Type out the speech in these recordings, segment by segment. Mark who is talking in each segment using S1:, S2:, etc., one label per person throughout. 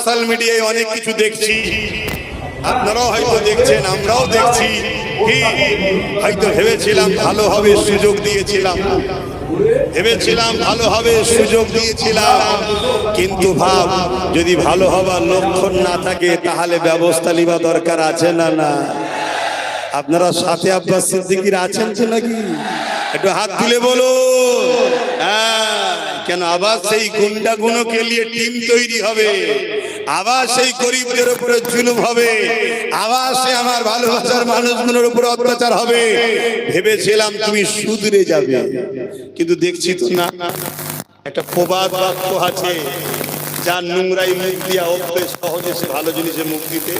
S1: Social মিডিয়ায় অনেক কিছু দেখছি, আপনারাও হয়তো দেখছেন, আমরাও দেখছি। কি হয়তো ভেবেছিলাম ভালো হবে, সুযোগ দিয়েছিলাম, ভালো হবে, সুযোগ দিয়েছিলাম, কিন্তু ভাব যদি ভালো হবার লক্ষণ না থাকে তাহলে ব্যবস্থা নেওয়া দরকার আছে না? না, আপনারা সাথে আব্বাস সিদ্দিকীর আছেন তো নাকি? একটু হাত তুলে বলো। কেন আবার সেই গুন্ডাগুলোকে নিয়ে টিম তৈরি হবে, আবার সেই গরিবদের উপরে জুলুম হবে, আবার সে আমার ভালোবাসার মানুষগুলোর উপরে অত্যাচার হবে। ভেবেছিলাম তুমি শুধরে যাবে, কিন্তু দেখছি তো না। একটা প্রবাদ বাক্য আছে, যার নোংরাই মুখ দিয়া অভ্যেস, সহজে সে ভালো জিনিসে মুখ দিতে।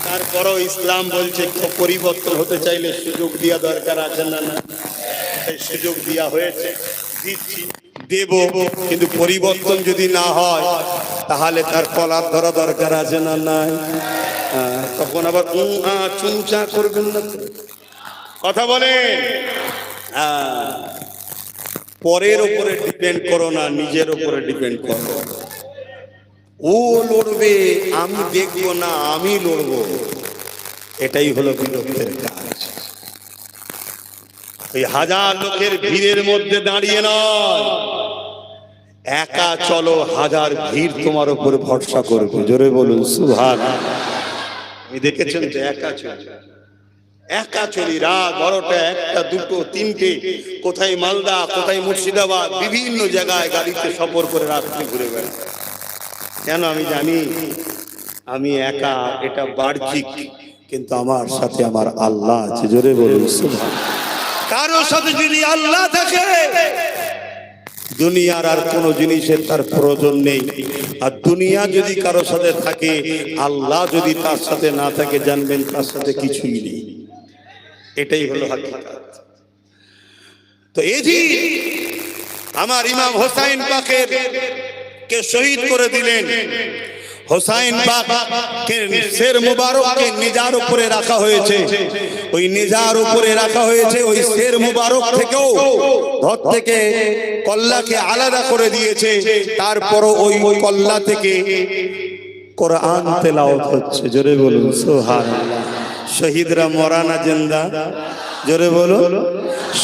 S1: তারপরও ইসলাম বলছে পরিবর্তন হতে চাইলে সুযোগ দেওয়া দরকার আছে না? না, সুযোগ দেওয়া হয়েছে, দিচ্ছি, দেব, কিন্তু পরিবর্তন যদি না হয় তাহলে তার কলার ধরা দরকার আছে না? নাই। তখন আবার চুমচা করবেন না, কথা বলেন। পরের উপরে ডিপেন্ড করো না, নিজের উপরে ডিপেন্ড করো। ও লড়বে, আমি দেখবো না, আমি লড়বো, এটাই হলো বিরক্তের কাজ। এই হাজার লোকের ভিড়ের মধ্যে দাঁড়িয়ে নয়, একা চলো, হাজার ভিড় তোমার উপর ভরসা করবে। জোরে বলুন সুবহানাল্লাহ। আমি দেখেছেন যে একা চলি, রাত 12টা, 1টা, 2টো, 3টে, কোথায় মালদা, কোথায় মুর্শিদাবাদ, বিভিন্ন জায়গায় গাড়িতে সফর করে রাত্রি ঘুরে বেড়াই। কেন? আমি জানি আমি একা, এটা বাহ্যিক, কিন্তু আমার সাথে আমার আল্লাহ আছে। জোরে বলুন সুবহানাল্লাহ। কারো সাথে যদি আল্লাহ থাকে, দুনিয়ার আর কোন জিনিসের তার প্রয়োজন নেই। আর দুনিয়া যদি কারো সাথে থাকে, আল্লাহ যদি তার সাথে না থাকে, জানবেন তার সাথে কিছুই নেই। এটাই হলো হাকিকত। তো এই যে আমার ইমাম হোসাইন পাকের কে শহীদ করে দিলেন, হোসাইন পাককে শের মুবারককে নিজার উপরে রাখা হয়েছে। ওই নিজার উপরে রাখা হয়েছে, ওই শের মুবারক থেকেও ধর থেকে কল্লাকে আলাদা করে দিয়েছে। তারপরও ওই কল্লা থেকে কোরআন তেলাওয়াত হচ্ছে। জোরে বলুন সুবহানাল্লাহ। শহীদরা মরা না জিন্দা? জোরে বলো।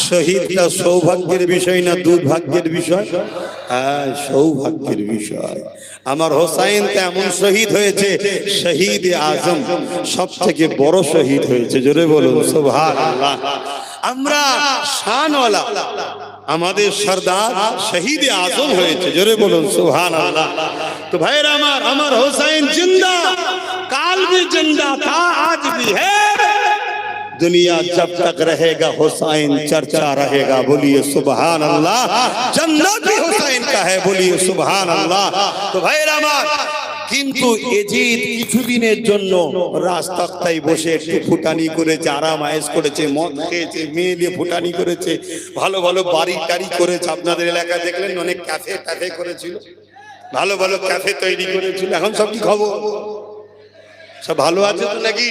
S1: শহীদটা সৌভাগ্যের বিষয় না দুর্ভাগ্যের বিষয়? হ্যাঁ, সৌভাগ্যের বিষয়। আমার হোসাইন তো এমন শহীদ হয়েছে, শহীদ আজম, সব থেকে বড় শহীদ হয়েছে। জোরে বলুন সুবহানাল্লাহ। আমরা শানওয়ালা, আমাদের সরদার শহীদ আজম হয়েছে। জোরে বলুন সুবহানাল্লাহ। তো ভাইরা আমার হোসাইন জিন্দা, কাল भी जिंदा था, आज भी है। दुनिया जब तक रहेगा हुसैन चर्चा रहेगा। बोलिए सुभान अल्लाह। जन्नत भी हुसैन का है, बोलिए सुभान अल्लाह। तो भाईरा আমার, কিন্তু এজিদ কিছুদিনের জন্য রাস্তায় বসে একটু ফুটানি করেছে, আরাম আয়েশ করেছে, মদ খেয়েছে, মেয়ে দিয়ে ফুটানি করেছে, ভালো ভালো বাড়ি টাড়ি করেছে। আপনাদের এলাকায় দেখলেন অনেক ক্যাফে করেছিল, ভালো ভালো ক্যাফে তৈরি করেছিল। এখন সব কি খবর? সব ভালো আছে তো নাকি?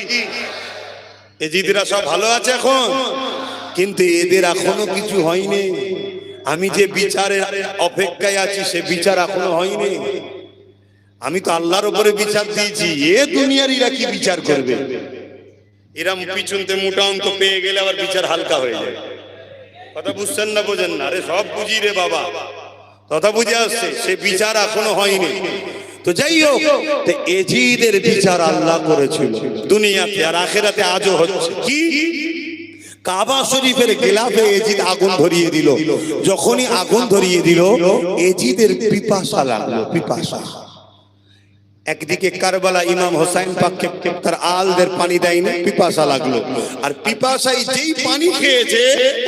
S1: এজিদরা সব ভালো আছে এখন, কিন্তু এদের এখনো কিছু হয়নি। আমি যে বিচারের অপেক্ষায় আছি, সে বিচার এখনো হয়নি। আমি তো আল্লাহর উপরে বিচার দিয়েছি, এ দুনিয়ার এরা কি বিচার করবে? এরা পিছনতে মোটা অঙ্ক পেয়ে গেলে আবার বিচার হালকা হয়ে যায়। কথা বুঝছেন না? বোঝেন না? আরে সব বুঝি রে বাবা, কথা বুঝে আসছে, সে বিচার এখনো হয়নি। তো যাই হোক, এজিদের বিচার আল্লাহ করেছিল দুনিয়াতে, আর আখিরাতে আজও হচ্ছে। কি? কাবা শরীফের গিলাফে এজিদ আগুন ধরিয়ে দিল। যখনই আগুন ধরিয়ে দিল, এজিদের পিপাসা লাগলো, পিপাসা। একদিকে কারবালা ইমাম হোসাইন পাককে তার আলদের পানি দেয়নি, পিপাসা লাগলো। আর পিপাসায় যেই পানি খেয়েছে,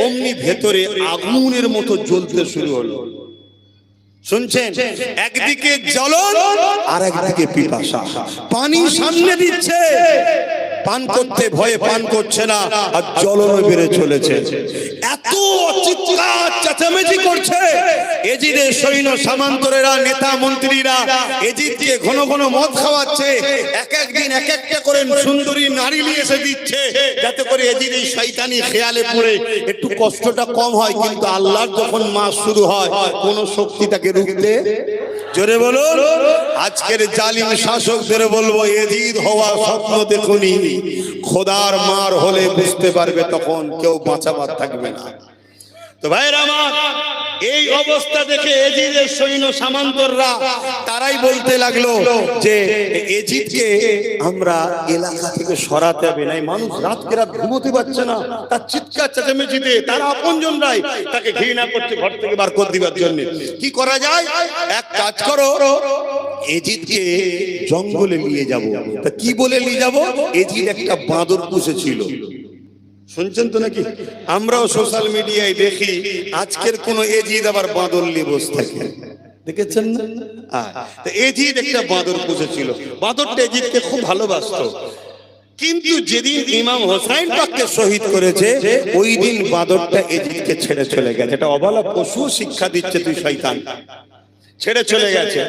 S1: অমনি ভেতরে আগুনের মতো জ্বলতে শুরু হলো। শুনছেন? একদিকে জ্বলন আর একদিকে পিপাসা। পানি সামনে দিচ্ছে, পান করতে ভয়ে পান করছে না, আর জ্বলন বেড়ে চলেছে। এত চিৎকার চেঁচামেচি করছে, এজিদের সৈন্য সামন্তরেরা, নেতা মন্ত্রীরা এজিদকে ঘন ঘন মদ খাওয়াচ্ছে। এক একদিন এক একটা করে সুন্দরী নারী নিয়ে এসে দিচ্ছে, যাতে করে এজিদ এই শয়তানি খেয়ালে পড়ে একটু কষ্টটা কম হয়। কিন্তু আল্লাহর যখন মাস শুরু হয়, কোন শক্তি তাকে রুখতে জোরে বলুন। আজকের জালিম শাসকদের বলবো, এজিদ হওয়া স্বপ্ন দেখুনি, খোদার মার হলে বুঝতে পারবে, তখন কেউ বাঁচাবার থাকবে না। তো ভাইরা আমার, এই অবস্থা দেখে এজিদের সৈন্য সামন্তররা তারাই বলতে লাগলো যে এজিদকে আমরা এলাকা থেকে সরাতে হবে, নাই মানুষ রাতকে রাত ঘুমোতে পারছে না, তার চিৎকার চেঁচামেচিতে তারা আপনজনরাই তাকে ঘৃণা করছে ঘর থেকে বার করে দিবার জন্য। কি করা যায়? এক কাজ করো, এজিদকে জঙ্গলে নিয়ে যাব। তা কি বলে নিয়ে যাব? এজিদ একটা বাঁদর পুষেছিল, শুনছেন তো নাকি? আমরাও সোশ্যাল মিডিয়ায় দেখি আজকের কোন এজিদ আবার বাঁদর নিয়ে বসে থাকে, দেখেছেন না? এজিদ একটা বাঁদর পুষেছিল, বাঁদরটা এজিদকে খুব ভালোবাসতো। কিন্তু যেদিন ইমাম হোসাইন পাককে শহীদ করেছে, ওই দিন বাঁদরটা এজিদকে ছেড়ে চলে গেছে। এটা অবলা পশু শিক্ষা দিচ্ছে, তুই শয়তান, ছেড়ে চলে গেছে।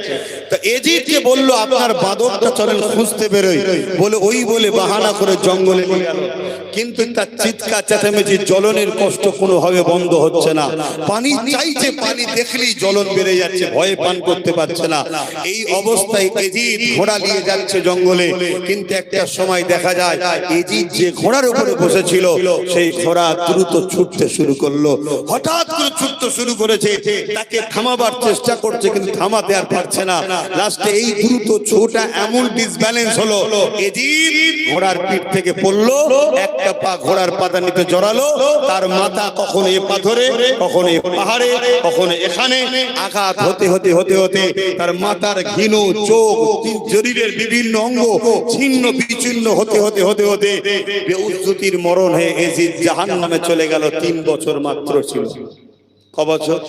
S1: তো এজিদকে বললো, আপনার বাঁদরটা চলেন খুঁজতে বেরোই, বলে ওই বলে বাহানা করে জঙ্গলে নিয়ে গেল। কিন্তু তার চিৎকার চেঁচামেচি, জ্বলনের কষ্ট কোনোভাবে বন্ধ হচ্ছে না। পানি চাইছে, পানি দেখলেই জ্বলন বেড়ে যাচ্ছে, ভয়ে পান করতে পারছে না। এই অবস্থায় এজিদ ঘোড়া নিয়ে যাচ্ছে জঙ্গলে। কিন্তু একটা সময় দেখা যায় এজিদ যে ঘোড়ার উপরে বসেছিল, সেই ঘোড়া দ্রুত ছুটতে শুরু করলো। হঠাৎ করে ছুটতে শুরু করেছে, তাকে থামাবার চেষ্টা করছে, কিন্তু থামাতে আর পারছে না। লাস্টে এই দ্রুত ছোটা এমন ডিসব্যালেন্স হলো, এজিদ ঘোড়ার পিঠ থেকে পড়লো, একটা পা ঘোড়ার পাদানিতে জড়ালো, তার মাথা কখনো এ পাথরে, কখনো এ পাহাড়ে, কখনো এখানে আঘাত হতে হতে হতে হতে তার মাথার ঘিনু, চোখ, শরীরের বিভিন্ন অঙ্গ ছিন্ন বিচ্ছিন্ন হতে হতে হতে হতে বেউজ্জতির মরণ হয়ে এজিদ জাহান্নামে চলে গেল। 3 বছর মাত্র ছিল। ক বছর?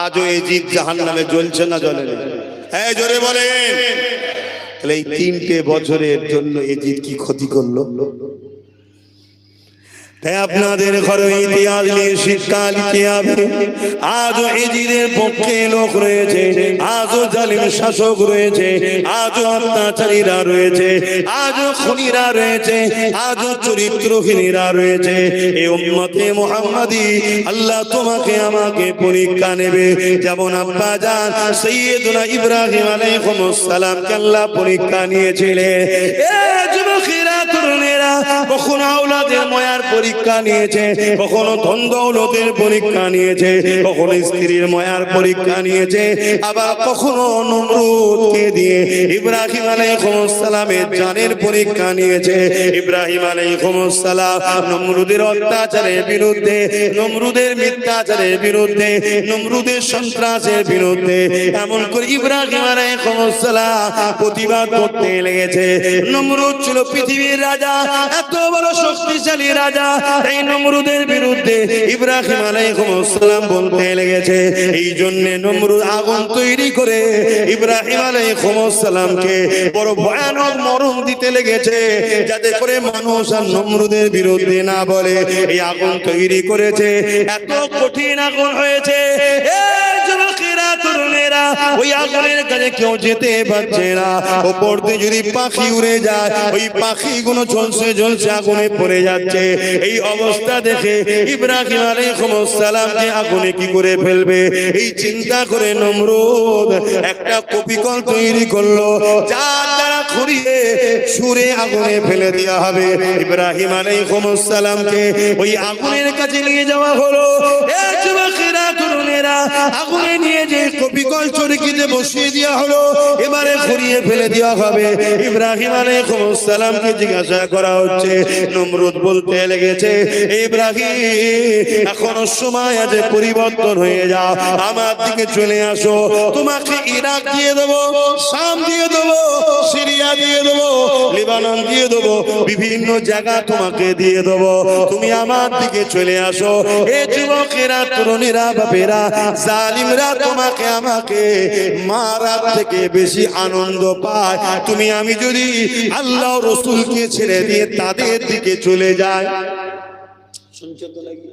S1: আজও এজিদ জাহান্নামে জ্বলছে না জ্বলে না? হ্যাঁ, জোরে বলেন। তাহলে এই 3টে বছরের জন্য এজিদ কি ক্ষতি করলো? তাই আপনাদের ঘরে ইতিহাস নিয়ে শিক্ষা নিতে হবে। আজও এজিদের পক্ষে লোক রয়েছে, আজও জালিম শাসক রয়েছে, আজও অত্যাচারীরা রয়েছে, আজও খুনিরা রয়েছে, আজও চরিত্রহীনরা রয়েছে। এই উম্মতে মুহাম্মাদি আল্লাহ তোমাকে আমাকে পরীক্ষা নেবে। যেমন আব্বা জান সাইয়্যিদুনা ইব্রাহিম আলাইহিস সালামকে আল্লাহ পরীক্ষা নিয়েছিলেন। যুবকেরা, তরুণেরা, কখনো আওলাদের মায়ার পরীক্ষা নিয়েছে, কখনো ধন দৌলতের পরীক্ষা নিয়েছে, কখনো স্ত্রীর মায়ার পরীক্ষা নিয়েছে, আবার কখনো নমরুদকে দিয়ে ইব্রাহিম আলাইহিস সালামের জানের পরীক্ষা নিয়েছে। ইব্রাহিম আলাইহিস সালাম নমরুদের অত্যাচারের বিরুদ্ধে, নমরুদের মিথ্যাচারের বিরুদ্ধে, নমরুদের সন্ত্রাসের বিরুদ্ধে এমন করে ইব্রাহিম আলাইহিস সালাম প্রতিবাদ করতে লেগেছে। নমরুদ ছিল পৃথিবীর রাজা, এত বড় শক্তিশালী রাজা। এই নমরুদের বিরুদ্ধে ইব্রাহিম আলাইহিস সালাম বলতে লেগেছে। এই জন্য নমরুদ আগুন তৈরি করে ইব্রাহিম আলাইহিস সালামকে বড় ভয়ানক মরণ দিতে লেগেছে, যাতে করে মানুষ আর নমরুদের বিরুদ্ধে না বলে। এই আগুন তৈরি করেছে, এত কঠিন আগুন হয়েছে। তরুণেরা, ওই আগুনের কাছে কেউ যেতে পারছে না। ওপর দিয়ে যদি পাখি উড়ে যায়, ওই পাখিগুলো ঝলসে ঝলসে আগুনে পড়ে যাচ্ছে। এই অবস্থা দেখে ইব্রাহিম আলাইহিস সালামকে আগুনে কি করে ফেলবে, এই চিন্তা করে নমরুদ একটা কপিকল তৈরি করলো, যার দ্বারা খুঁড়িয়ে ছুঁড়ে আগুনে ফেলে দেওয়া হবে। ইব্রাহিম আলাইহিস সালামকে ওই আগুনের কাছে নিয়ে যাওয়া হলো। যুবকেরা, তরুণেরা, আগুনে নিয়ে যে কপিকল চরকিতে বসিয়ে দেওয়া হলো, এবারে ঘুরিয়ে ফেলে দেওয়া হবে। ইব্রাহিম আলাইহিস সালামকে জিজ্ঞাসা করা হচ্ছে। নমরুদ বলতে লেগেছে, ইব্রাহিম এখনো সময় আছে, পরিবর্তন হয়ে যাও, আমার দিকে চলে আসো। তোমাকে ইরাক দিয়ে দেবো, শাম দিয়ে দেবো, সিরিয়া দিয়ে দেবো, লেবানন দিয়ে দেবো, বিভিন্ন জায়গা তোমাকে দিয়ে দেবো, তুমি আমার দিকে চলে আসো। এ যুবকেরা, তরুণীরা, বাপেরা, জালিমরা তোমাকে আমাকে মারার থেকে বেশি আনন্দ পায় তুমি আমি যদি আল্লাহ রাসূলকে ছেড়ে দিয়ে তাদের দিকে চলে যায়। শুনছো তো নাকি?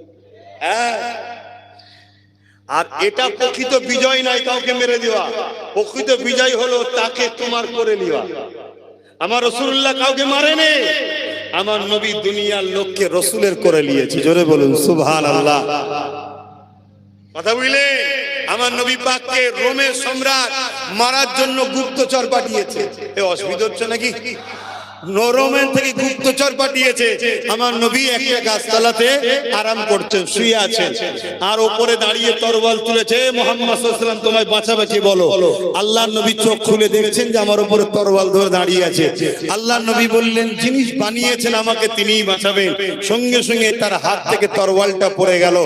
S1: আর এটা প্রকৃত বিজয় নয় কাউকে মেরে দেওয়া, প্রকৃত বিজয় হলো তাকে তোমার করে নেওয়া। আমার রাসূলুল্লাহ কাউকে মারেনি, আমার নবী দুনিয়ার লোককে রাসূলের করে নিয়েছে। জোরে বলুন সুবহানাল্লাহ। কথা বুঝলে? আমার নবী পাককে রোমের সম্রাট মারার জন্য গুপ্তচর পাঠিয়েছে। এ অসুবিধা হচ্ছে নাকি? নরমেন থেকে গুপ্তচর পাঠিয়েছে। আমার নবী একটা গাছতলাতে আরাম করছেন, শুয়ে আছেন, আর উপরে দাঁড়িয়ে তরবাল তুলেছে। মুহাম্মদ সাল্লাল্লাহু আলাইহি ওয়াসাল্লাম তোমায় বাঁচাবে কি বলো? আল্লাহর নবী চোখ খুলে দেখছেন যে আমার উপরে তরবাল ধরে দাঁড়িয়ে আছে। আল্লাহর নবী বললেন, যিনি বানিয়েছেন আমাকে তিনিই বাঁচাবেন। সঙ্গে সঙ্গে তার হাত থেকে তরবালটা পড়ে গেল।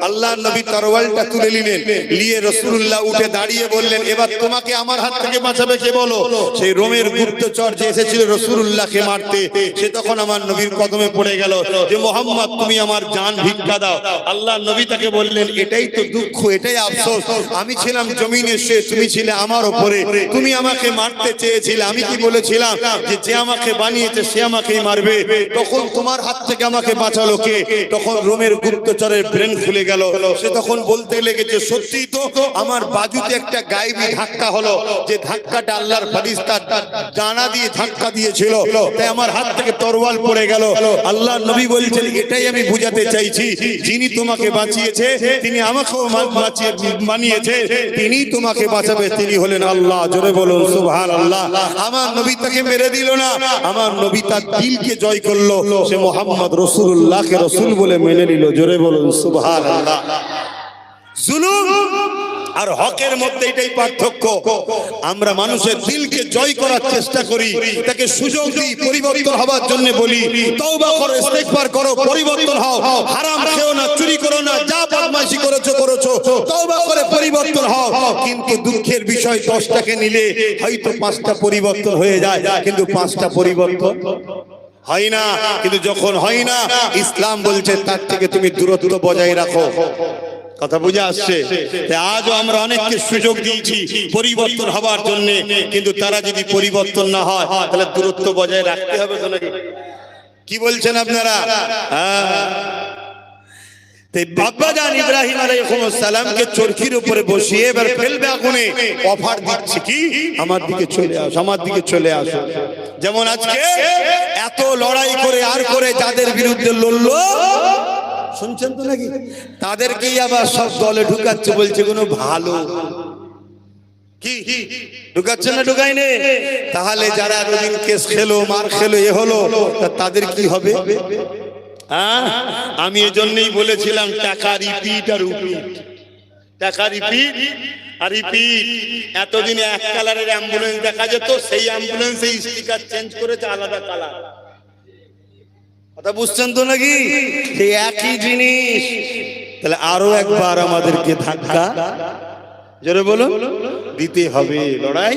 S1: আল্লাহর নবী তরবালটা তুলে নিলেন, নিয়ে রাসূলুল্লাহ উঠে দাঁড়িয়ে বললেন, এবার তোমাকে আমার হাত থেকে বাঁচাবে কে বলো? সেই রোমের গুপ্তচর যে এসেছিল রাসূলুল্লাহ কে মারতে, সে তখন আমার নবীর কদমে পড়ে গেল যে মুহাম্মদ তুমি আমার জান ভিক্ষা দাও। আল্লাহর নবী তাকে বললেন, এটাই তো দুঃখ, এটাই আফসোস, আমি ছিলাম জমিনে, সে তুমি ছিলে আমার উপরে, তুমি আমাকে মারতে চেয়েছিলে, আমি কি বলেছিলাম যে যে আমাকে বানিয়েছে সে আমাকেই মারবে, তখন তোমার হাত থেকে আমাকে বাঁচালো কে? তখন রোমের গুপ্তচরের ব্রেন খুলে গেল। সে তখন বলতে লেগেছে, সত্যি তো আমার বাজুতে একটা গায়েবী ধাক্কা হলো, যে ধাক্কাটা আল্লাহর ফেরেশতা ডানা দিয়ে ধাক্কা দিয়েছিল, তাই আমার হাত থেকে তরোয়াল পড়ে গেল। আল্লাহর নবী বলছেন, এটাই আমি বুঝাতে চাইছি, যিনি তোমাকে বাঁচিয়েছে তিনি আমাকেও বানিয়েছে, তিনি তোমাকে বাঁচাবে, তিনি হলেন আল্লাহ। জোরে বলুন সুবহানাল্লাহ। আমার নবী তাকে মেরে দিল না, আমার নবী তার দিলকে জয় করলো, সে মুহাম্মদ রাসূলুল্লাহকে রাসূল বলে মেনে নিল। জোরে বলুন সুবহানাল্লাহ। জুলুম আর হকের মধ্যে এটাই পার্থক্য। আমরা মানুষের দিলকে জয় করার চেষ্টা করি, তাকে সুযোগ দিই, পরিবর্তন হওয়ার জন্য বলি, তওবা করো, ইস্তেগফার করো, পরিবর্তন হও, হারাম খেও না, চুরি করো না, যা বদমাইশি করেছো তওবা করে পরিবর্তন হও। কিন্তু দুঃখের বিষয় 10টাকে নিলে হয়তো 5টা পরিবর্তন হয়ে যায়, কিন্তু 5টা পরিবর্তন হয় না। কিন্তু যখন হয় না, ইসলাম বলছে তার থেকে তুমি দূরত্ব বজায় রাখো। কথা বুঝে আসছে? আজও আমরা অনেককে সুযোগ দিয়েছি পরিবর্তন হবার জন্য, কিন্তু তারা যদি পরিবর্তন না হয় তাহলে দূরত্ব বজায় রাখতে হবে তো নাকি? কি বলছেন আপনারা? বাবাজান ইব্রাহিম আলাইহিস সালামকে চরকির উপরে বসিয়ে এবার ফেলবে আগুনে, অফার দিচ্ছে কি, আমার দিকে চলে আসো, আমার দিকে চলে আসো। যেমন আজকে এত লড়াই করে আর করে যাদের বিরুদ্ধে লড়লো, শুনছেন তো নাকি, তাদেরকেই আবার সব দলে ঢুকাচ্ছে, বলছে কোনো ভালো কি ঢুকাচ্ছে না, ঢুকাই নে। তাহলে যারা রোজিন কেস খেলো, মার খেলো, এ হলো, তাদের কি হবে? আমি এজন্যই বলেছিলাম টাকা রিপিট আর রিপিট, টাকা রিপিট আর রিপিট। এতদিনে এক কালারের অ্যাম্বুলেন্স দেখা যেত, সেই অ্যাম্বুলেন্সে স্টিকার চেঞ্জ করেছে আলাদা কালার। কথা বুঝছেন তো নাকি? সেই একই জিনিস। তাহলে আরো একবার আমাদেরকে ধাক্কা, জোরে বলুন, দিতে হবে, লড়াই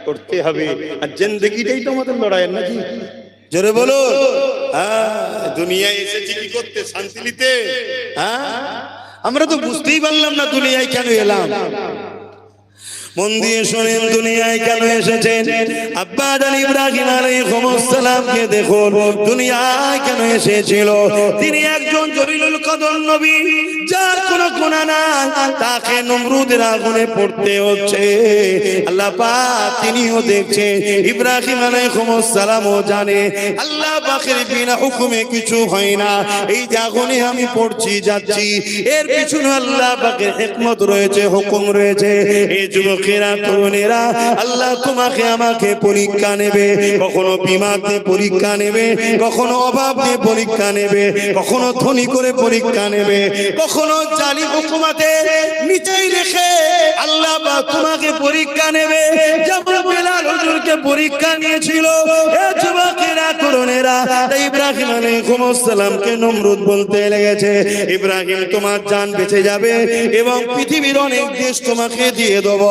S1: করতে হবে। আর জিন্দেগিটাই তো আমাদের লড়াইয়ের নাকি? জোরে বলো। দুনিয়ায় এসেছি কি করতে? শান্তি নিতে। আমরা তো বুঝতেই পারলাম না দুনিয়ায় কেন এলাম। মন দিয়ে শোনেন, দুনিয়ায় কেন এসেছেন? আব্বা জান ইব্রাহিম আলাইহিস সালামকে দেখুন, দুনিয়ায় কেন এসেছিল? তিনি একজন জলিলুল কদর নবী, যার কোনো গুনাহ নাই, তাকে নমরুদের আগুনে পড়তে হচ্ছে। আল্লাহ পাক তিনিও দেখছেন, ইব্রাহিম আলাইহিস সালামও জানে আল্লাহ পাকের বিনা হুকুমে কিছু হয় না। এই যে আগুনে আমি পড়ছি যাচ্ছি, এর পিছনে আল্লাহ পাকের হিকমত রয়েছে, হুকুম রয়েছে। এই যুবকেরা, তরুণেরা, আল্লাহ তোমাকে আমাকে পরীক্ষা নেবে, কখনো বিমাতে পরীক্ষা নেবে, কখনো অভাব দিয়ে পরীক্ষা নেবে, কখনো ধনী করে পরীক্ষা নেবে, কখনো জালি হুকুমাতে নিচেই রেখে আল্লাহ পাক তোমাকে পরীক্ষা নেবে। যেমন বেলাল হুজুরকে পরীক্ষা নিয়েছিল। এ যুবকেরা, তরুণেরা, ইব্রাহিম আলাইহিস সালামকে নমরুদ বলতে লেগেছে, ইব্রাহিম তোমার জান বেঁচে যাবে এবং পৃথিবীর অনেক দেশ তোমাকে দিয়ে দেব,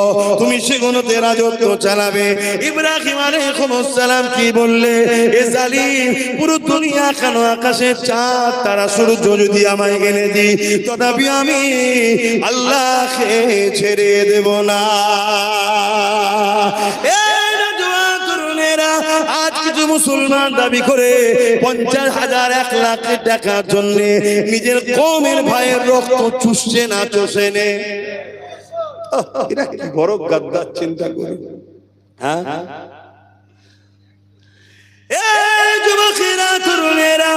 S1: তুমি সেগুলোতে রাজত্ব চালাবে। ইব্রাহিম আলাইহিস সালাম কি বললে, এ জালিম, পুরো দুনিয়া কেন, আকাশের চাঁদ তারা সূর্য যদি আমায় এনে দিই, তথাপি আমি আল্লাহকে ছেড়ে দেব না। আজ কিছু মুসলমান দাবি করে 50,000 1 লাখ টাকার জন্য নিজের কওমের ভাইয়ের রক্ত চুষছে না, চষে নে। এরা কি বড় গাদ্দার, চিন্তা করে। হ্যাঁ, এই যুবকেরা, তরুণেরা,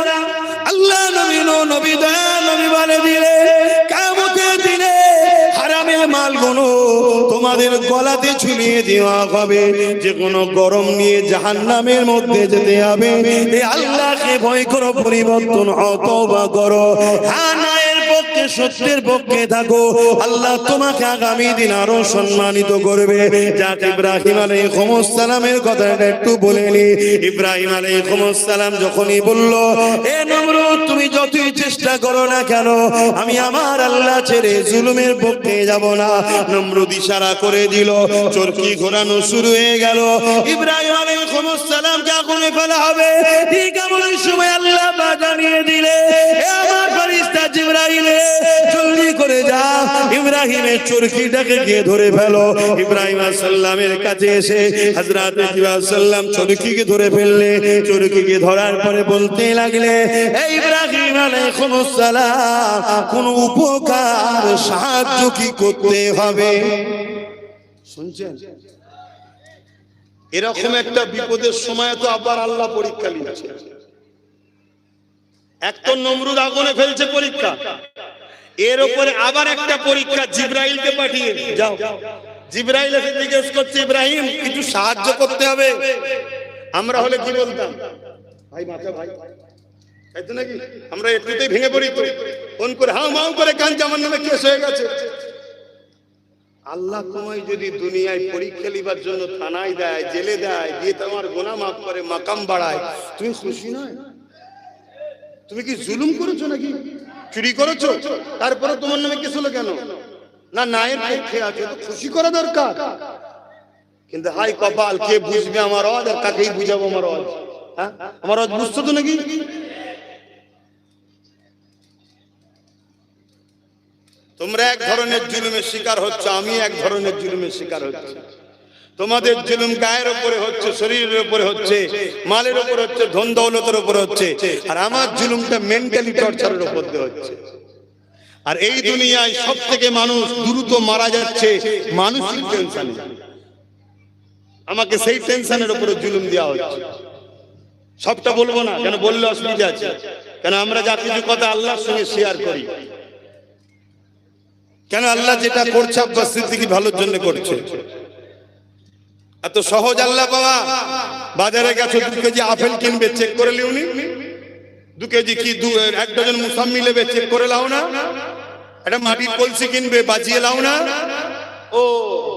S1: আল্লাহ নবী নবী দয়াল নবী বলে দিলে, কিয়ামতের দিনে হারামে মালগুলো তোমার তোমাদের গলাতে ঝুলিয়ে দেওয়া হবে, যে কোনো গরম নিয়ে জাহান্নামের মধ্যে যেতে হবে। এই আল্লাহকে ভয় করো, পরিবর্তন হও, তওবা করো। হ্যাঁ, ন্যায়ের পক্ষে সত্যের পক্ষে থাকো, আল্লাহ তোমাকে আগামী দিন আরো সম্মানিত করবে। যাক, ইব্রাহিম আলাইহিস সালামের কথাটা একটু বলে নি। ইব্রাহিম আলাইহিস সালাম যখনই বলল, এ নমরুদ, তুমি যতই চেষ্টা করো না কেন, আমি আমার আল্লাহ ছেড়ে জুলুমের পক্ষে যাব না। নমরুদ ইশারা করে দিল, চরকি ঘোরানো শুরু হয়ে গেল। ইব্রাহিম আলাইহিস সালামকে আগুনে ফেলা হবে, ঠিক এমন সময় আল্লাহ জানিয়ে দিলে, এ আমার ফেরেশতা জিবরাইল, জলদি করে যা, ইব্রাহিমের চরকিটাকে গিয়ে ধরে ফেলো। ইব্রাহিম আলাইহিস সালামের কাছে এসে হযরত ইব্রাহিম সাল্লাম চরকিকে ধরে ফেললে। চরকিকে ধরার পরে বলতে লাগলে, এই ইব্রাহিম আলাইহিস সালাম, কোন উপকার সাহায্য কি করতে হবে? শুনছেন? এরকম একটা বিপদের সময় তো আবার আল্লাহ পরীক্ষা নিচ্ছে। এক তো নমরুদ আগুনে ফেলছে পরীক্ষা, এর উপরে আবার একটা পরীক্ষা, জিবরাইলকে পাঠিয়ে যাও। জিবরাইল এসে জিজ্ঞেস করছে, ইব্রাহিম, কিছু সাহায্য করতে হবে। আমরা হলে কি বলতাম? ভাই বাঁচা, ভাই, তাই তো নাকি? আমরা এটুকুতেই ভেঙে পড়ি তো, ফোন করে হাউ মাউ করে কান, আমার নামে কেস হয়ে গেছে। আল্লাহ তোমায় যদি দুনিয়ায় পরীক্ষা লিবার জন্য থানায় দেয়, জেলে দেয়, দিয়ে তোমার গুনাহ মাফ করে, মাকাম বাড়ায়, তুমি খুশি নয়? তুমি কি জুলুম করেছো নাকি? চুরি করেছো? তারপরে তোমার নামে কেস হলো কেন? না, ন্যায়ের পক্ষে আছে, তো খুশি করা দরকার। কিন্তু হাই কপাল, কে বুঝবে আমার আওয়াজ আর কাকেই বুঝাবো আমার আওয়াজ? হ্যাঁ, আমার আওয়াজ বুঝছো তো নাকি? তোমরা এক ধরনের জুলুমের শিকার হচ্ছে, আমি এক ধরনের জুলুমের শিকার হচ্ছি। তোমাদের জুলুম গায়ের উপরে হচ্ছে, শরীরের উপরে হচ্ছে, মালের উপরে হচ্ছে, ধন দৌলতের উপরে হচ্ছে, আর আমার জুলুমটা মেন্টালি টর্চারের উপর দিয়ে হচ্ছে। আর এই দুনিয়ায় সব থেকে মানুষ দ্রুত মারা যাচ্ছে মানসিক টেনশনে। আমাকে সেই টেনশনের উপরে জুলুম দেওয়া হচ্ছে। সবটা বলবো না, কেন বললে অসুবিধা আছে, কেন আমরা যা কিছু কথা আল্লাহর সঙ্গে শেয়ার করি। কেন আল্লাহ যেটা করছে আব্বাস সিদ্দিকী ভালোর জন্য করছে। এত সহজ আল্লাহ পাওয়া? বাজারে গেছো, 2 কেজি আপেল কিনবে, চেক করে লিওনি? 2 কেজি কি 1 ডজন মুসাম্মি নেবে, চেক করে লাও না? একটা মাটির কলসি কিনবে, বাজিয়ে লাও না? ও,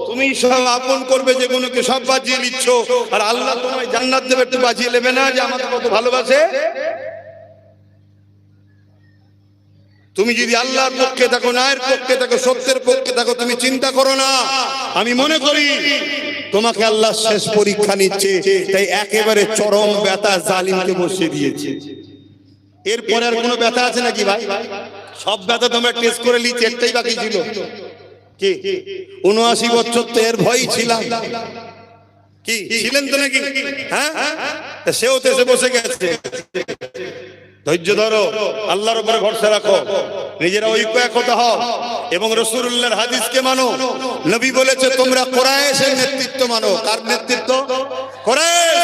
S1: তুমি সব আপন করবে যেগুলোকে, সব বাজিয়ে নিচ্ছ, আর আল্লাহ তোমায় জান্নাত দেবে, একটু বাজিয়ে নেবে না যে আমাকে কত ভালোবাসে? তুমি যদি আল্লাহর পক্ষে থাকো, ন্যায়ের পক্ষে থাকো, সত্যের পক্ষে থাকো, তুমি চিন্তা করো না। আমি মনে করি তোমাকে আল্লাহ শেষ পরীক্ষা নিচ্ছে, তাই একেবারে চরম ব্যথা জালিমকে বসিয়ে দিয়েছে। এরপরে আর কোনো ব্যথা আছে নাকি ভাই? সব ব্যথা তোমরা টেস্ট করে নিচ্ছে, একটাই বাকি ছিল কি? ৭৯ বছর তো এর ভয়ই ছিলাম, কি ছিলেন তো নাকি? হ্যাঁ, সেও তো এসে বসে গেছে। ধৈর্য ধরো, আল্লাহর উপরে ভরসা রাখো, নিজেরা ঐক্য একতা হও এবং রাসূলুল্লাহর হাদিসকে মানো। নবী বলেছে তোমরা কুরাইশের নেতৃত্ব মানো। কার নেতৃত্ব? কুরাইশ।